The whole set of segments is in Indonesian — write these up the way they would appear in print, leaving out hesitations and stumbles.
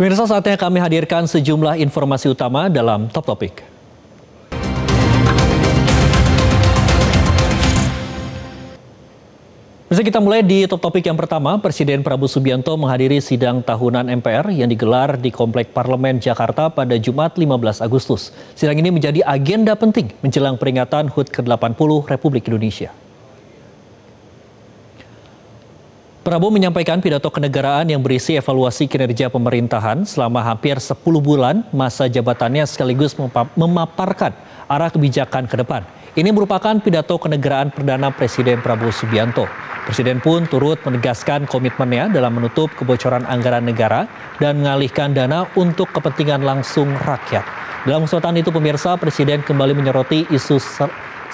Pemirsa, saatnya kami hadirkan sejumlah informasi utama dalam Top Topik. Kita mulai di Top Topik yang pertama. Presiden Prabowo Subianto menghadiri sidang tahunan MPR yang digelar di Komplek Parlemen Jakarta pada Jumat 15 Agustus. Sidang ini menjadi agenda penting menjelang peringatan HUT ke-80 Republik Indonesia. Prabowo menyampaikan pidato kenegaraan yang berisi evaluasi kinerja pemerintahan selama hampir 10 bulan masa jabatannya, sekaligus memaparkan arah kebijakan ke depan. Ini merupakan pidato kenegaraan perdana Presiden Prabowo Subianto. Presiden pun turut menegaskan komitmennya dalam menutup kebocoran anggaran negara dan mengalihkan dana untuk kepentingan langsung rakyat. Dalam kesempatan itu, pemirsa, Presiden kembali menyoroti isu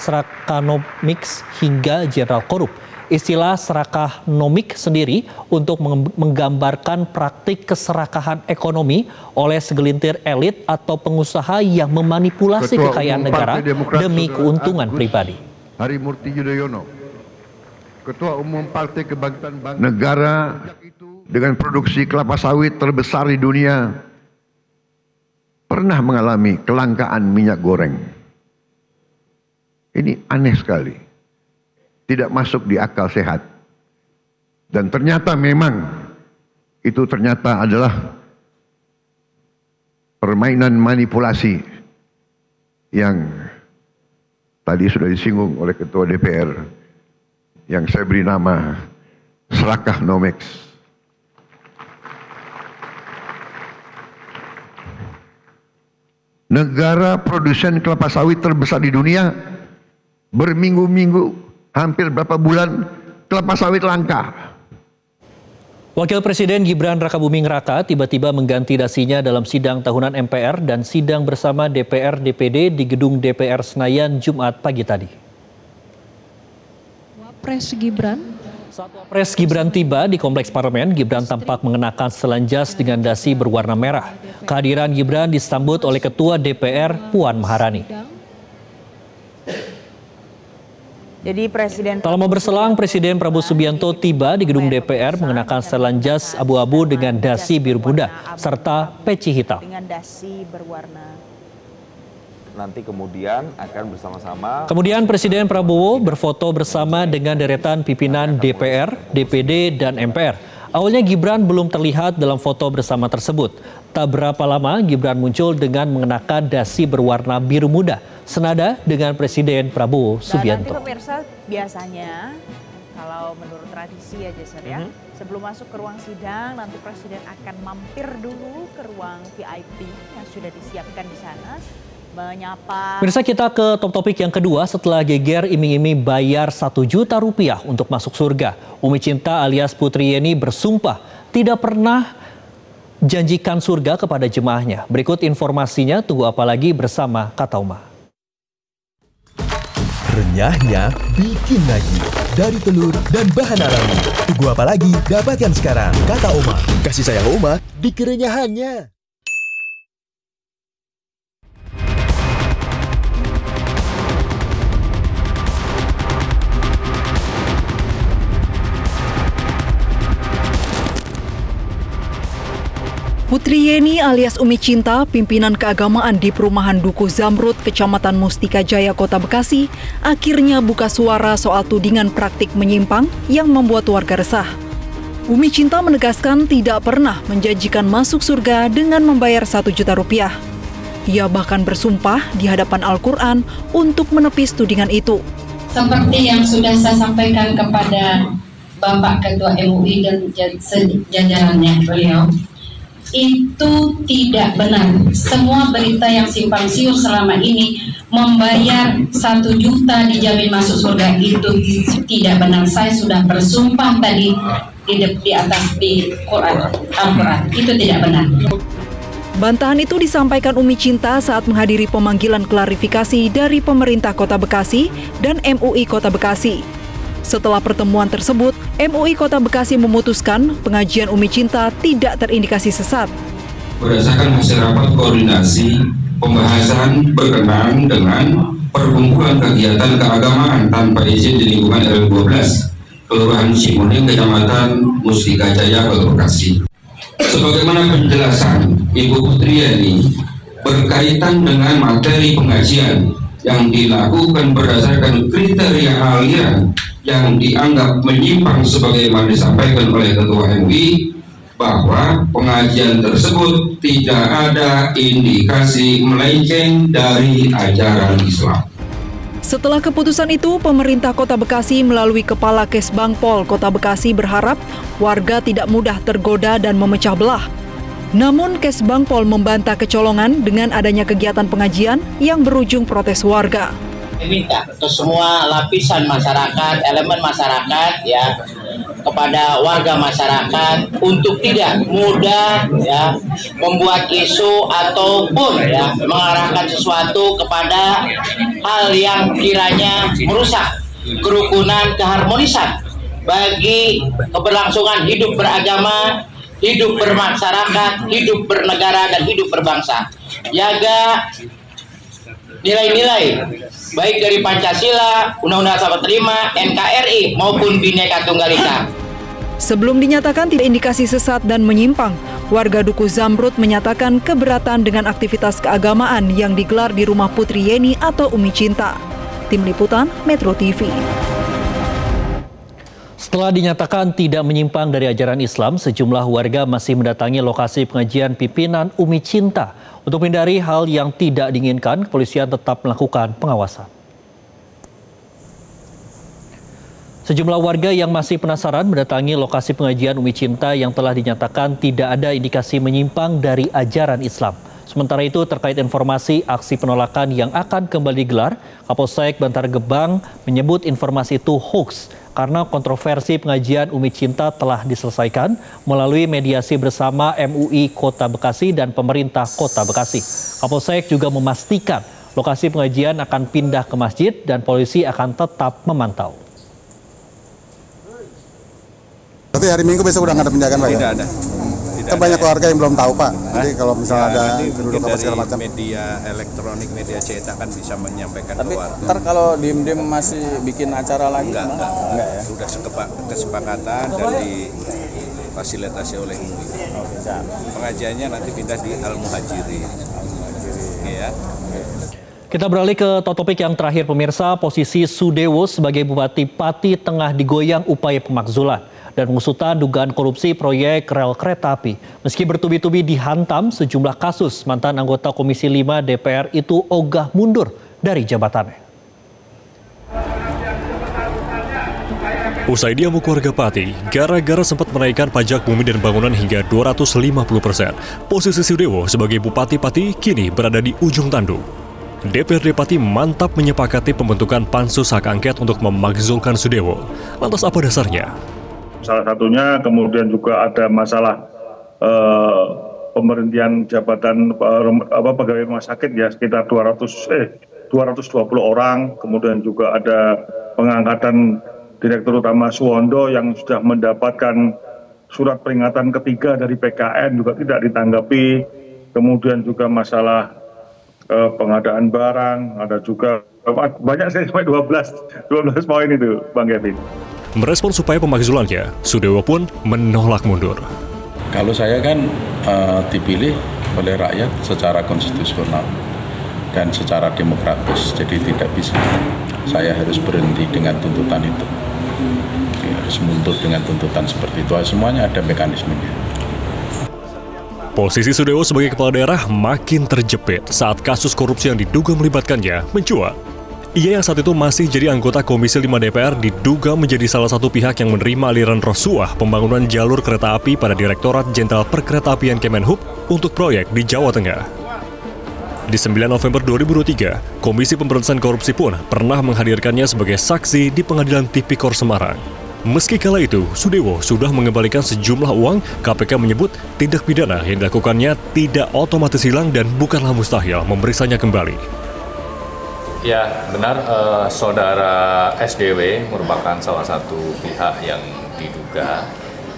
serakanomics hingga general korup. Istilah serakanomik sendiri untuk menggambarkan praktik keserakahan ekonomi oleh segelintir elit atau pengusaha yang memanipulasi kekayaan negara demi keuntungan pribadi. Harimurti Yudhoyono, Ketua Umum Partai Kebangkitan Bangsa Negara dengan produksi kelapa sawit terbesar di dunia, pernah mengalami kelangkaan minyak goreng. Ini aneh sekali. Tidak masuk di akal sehat. Dan ternyata memang itu ternyata adalah permainan manipulasi yang tadi sudah disinggung oleh Ketua DPR yang saya beri nama serakanomics. Negara produsen kelapa sawit terbesar di dunia, berminggu-minggu, hampir berapa bulan kelapa sawit langka. Wakil Presiden Gibran Rakabuming Raka tiba-tiba mengganti dasinya dalam sidang tahunan MPR dan sidang bersama DPR DPD di gedung DPR Senayan Jumat pagi tadi. Saat Wapres Gibran tiba di Kompleks Parlemen, Gibran tampak mengenakan setelan jas dengan dasi berwarna merah. Kehadiran Gibran disambut oleh Ketua DPR Puan Maharani. Tak lama berselang, Presiden Prabowo Subianto tiba di gedung DPR mengenakan setelan jas abu-abu dengan dasi biru muda serta peci hitam. Nanti kemudian akan bersama-sama. Kemudian Presiden Prabowo berfoto bersama dengan deretan pimpinan DPR, DPD, dan MPR. Awalnya Gibran belum terlihat dalam foto bersama tersebut. Tak berapa lama Gibran muncul dengan mengenakan dasi berwarna biru muda, senada dengan Presiden Prabowo Subianto. Nanti pemirsa, biasanya kalau menurut tradisi ya Jason ya, sebelum masuk ke ruang sidang nanti Presiden akan mampir dulu ke ruang VIP yang sudah disiapkan di sana, menyapa. Pemirsa, kita ke Top Topik yang kedua. Setelah geger iming-iming bayar 1 juta rupiah untuk masuk surga, Umi Cinta alias Putri Yeni bersumpah tidak pernah janjikan surga kepada jemaahnya. Berikut informasinya, tunggu apa lagi bersama Kata Uma. Renyahnya bikin lagi dari telur dan bahan alami. Tunggu apa lagi? Dapatkan sekarang. Kata Oma, kasih sayang Oma di kerenyahannya. Putri Yeni alias Umi Cinta, pimpinan keagamaan di Perumahan Dukuh Zamrud, Kecamatan Mustika Jaya, Kota Bekasi, akhirnya buka suara soal tudingan praktik menyimpang yang membuat warga resah. Umi Cinta menegaskan tidak pernah menjanjikan masuk surga dengan membayar 1 juta rupiah. Ia bahkan bersumpah di hadapan Al-Quran untuk menepis tudingan itu. Seperti yang sudah saya sampaikan kepada Bapak Ketua MUI dan jajarannya beliau, itu tidak benar. Semua berita yang simpang siur selama ini membayar 1 juta dijamin masuk surga itu tidak benar. Saya sudah bersumpah tadi di atas di Al-Quran. Itu tidak benar. Bantahan itu disampaikan Umi Cinta saat menghadiri pemanggilan klarifikasi dari pemerintah Kota Bekasi dan MUI Kota Bekasi. Setelah pertemuan tersebut, MUI Kota Bekasi memutuskan pengajian Umi Cinta tidak terindikasi sesat. Berdasarkan hasil rapat koordinasi, pembahasan berkenaan dengan perkumpulan kegiatan keagamaan tanpa izin di lingkungan RW 12, Kelurahan Cimuning, Kecamatan Mustika Jaya, Kota Bekasi. sebagaimana penjelasan Ibu Putriani berkaitan dengan materi pengajian yang dilakukan berdasarkan kriteria aliran yang dianggap menyimpang sebagaimana disampaikan oleh Ketua MUI, bahwa pengajian tersebut tidak ada indikasi melenceng dari ajaran Islam. Setelah keputusan itu, pemerintah Kota Bekasi melalui Kepala Kesbangpol Kota Bekasi berharap warga tidak mudah tergoda dan memecah belah. Namun Kesbangpol membantah kecolongan dengan adanya kegiatan pengajian yang berujung protes warga. Minta ke semua lapisan masyarakat, elemen masyarakat, ya, kepada warga masyarakat untuk tidak mudah, ya, membuat isu ataupun, ya, mengarahkan sesuatu kepada hal yang kiranya merusak kerukunan, keharmonisan bagi keberlangsungan hidup beragama, hidup bermasyarakat, hidup bernegara, dan hidup berbangsa. Jaga nilai-nilai baik dari Pancasila, Undang-Undang 45, NKRI maupun Bhinneka Tunggal Ika. Sebelum dinyatakan tidak indikasi sesat dan menyimpang, warga Duku Zamrud menyatakan keberatan dengan aktivitas keagamaan yang digelar di rumah Putri Yeni atau Umi Cinta. Tim Liputan Metro TV. Setelah dinyatakan tidak menyimpang dari ajaran Islam, sejumlah warga masih mendatangi lokasi pengajian pimpinan Umi Cinta. Untuk menghindari hal yang tidak diinginkan, kepolisian tetap melakukan pengawasan. Sejumlah warga yang masih penasaran mendatangi lokasi pengajian Umi Cinta yang telah dinyatakan tidak ada indikasi menyimpang dari ajaran Islam. Sementara itu, terkait informasi aksi penolakan yang akan kembali digelar, Kapolsek Bantar Gebang menyebut informasi itu hoax karena kontroversi pengajian Umi Cinta telah diselesaikan melalui mediasi bersama MUI Kota Bekasi dan pemerintah Kota Bekasi. Kapolsek juga memastikan lokasi pengajian akan pindah ke masjid dan polisi akan tetap memantau. Tapi hari Minggu besok udah nggak ada penjagaan, Pak? Tidak ada. Kan banyak keluarga yang belum tahu, Pak. Jadi kalau misalnya ada penduduk apa segala macam. Media elektronik, media cetak kan bisa menyampaikan tapi keluarga. Ntar kalau diem-diem masih bikin acara lagi? Enggak ya? Sudah kesepakatan dan difasilitasi oleh MUI. Pengajiannya nanti pindah di Al-Muhajirin. Ya. Kita beralih ke topik yang terakhir, pemirsa. Posisi Sudewo sebagai Bupati Pati tengah digoyang upaya pemakzulan dan pengusutan dugaan korupsi proyek rel kereta api. Meski bertubi-tubi dihantam sejumlah kasus, mantan anggota Komisi 5 DPR itu ogah mundur dari jabatannya. Usai diamuk warga Pati, gara-gara sempat menaikkan pajak bumi dan bangunan hingga 250%, posisi Sudewo sebagai Bupati Pati kini berada di ujung tanduk. DPRD Pati mantap menyepakati pembentukan pansus hak angket untuk memakzulkan Sudewo. Lantas apa dasarnya? Salah satunya kemudian juga ada masalah pemberhentian jabatan pegawai rumah sakit ya sekitar 220 orang, kemudian juga ada pengangkatan Direktur Utama Suwondo yang sudah mendapatkan surat peringatan ketiga dari PKN juga tidak ditanggapi, kemudian juga masalah pengadaan barang, ada juga banyak sampai 12 poin itu, Bang Kevin. Merespon supaya pemakzulannya, Sudewo pun menolak mundur. Kalau saya kan dipilih oleh rakyat secara konstitusional dan secara demokratis, jadi tidak bisa saya harus berhenti dengan tuntutan itu. Harus mundur dengan tuntutan seperti itu, semuanya ada mekanismenya. Posisi Sudewo sebagai kepala daerah makin terjepit saat kasus korupsi yang diduga melibatkannya mencuat. Ia yang saat itu masih jadi anggota Komisi 5 DPR diduga menjadi salah satu pihak yang menerima aliran rasuah pembangunan jalur kereta api pada Direktorat Jenderal Perkeretaapian Kemenhub untuk proyek di Jawa Tengah. Di 9 November 2023, Komisi Pemberantasan Korupsi pun pernah menghadirkannya sebagai saksi di Pengadilan Tipikor Semarang. Meski kala itu, Sudewo sudah mengembalikan sejumlah uang, KPK menyebut tindak pidana yang dilakukannya tidak otomatis hilang dan bukanlah mustahil memeriksanya kembali. Ya, benar, saudara SDW merupakan salah satu pihak yang diduga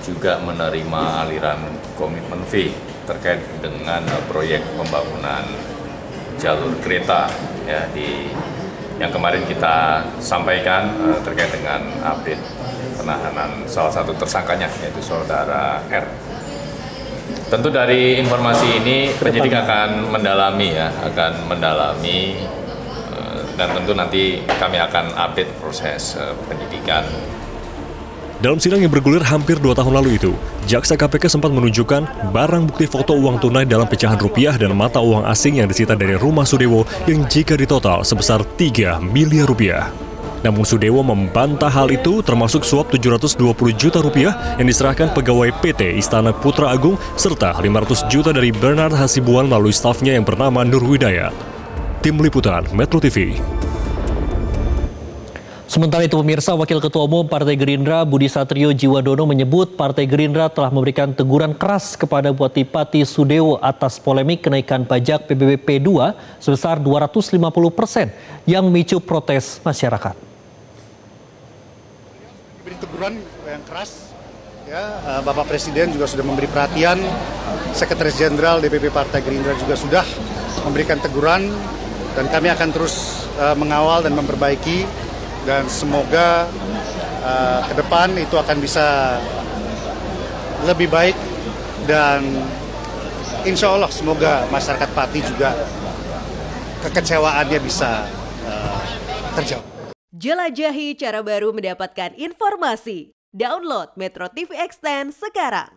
juga menerima aliran komitmen fee terkait dengan proyek pembangunan jalur kereta ya yang kemarin kita sampaikan terkait dengan update penahanan salah satu tersangkanya yaitu saudara R. Tentu dari informasi ini penyidik akan mendalami dan tentu nanti kami akan update proses penyidikan. Dalam sidang yang bergulir hampir 2 tahun lalu itu, Jaksa KPK sempat menunjukkan barang bukti foto uang tunai dalam pecahan rupiah dan mata uang asing yang disita dari rumah Sudewo yang jika ditotal sebesar 3 miliar rupiah. Namun Sudewo membantah hal itu, termasuk suap 720 juta rupiah yang diserahkan pegawai PT Istana Putra Agung serta 500 juta dari Bernard Hasibuan melalui stafnya yang bernama Nur Hidayat. Tim Liputan Metro TV. Sementara itu pemirsa, Wakil Ketua Umum Partai Gerindra Budi Satrio Jiwandono menyebut Partai Gerindra telah memberikan teguran keras kepada Bupati Sudewo atas polemik kenaikan pajak PBB P2 sebesar 250% yang memicu protes masyarakat. Diberi teguran yang keras, ya, Bapak Presiden juga sudah memberi perhatian, Sekretaris Jenderal DPP Partai Gerindra juga sudah memberikan teguran, dan kami akan terus mengawal dan memperbaiki, dan semoga ke depan itu akan bisa lebih baik, dan insya Allah semoga masyarakat Pati juga kekecewaannya bisa terjawab. Jelajahi cara baru mendapatkan informasi. Download Metro TV Extend sekarang.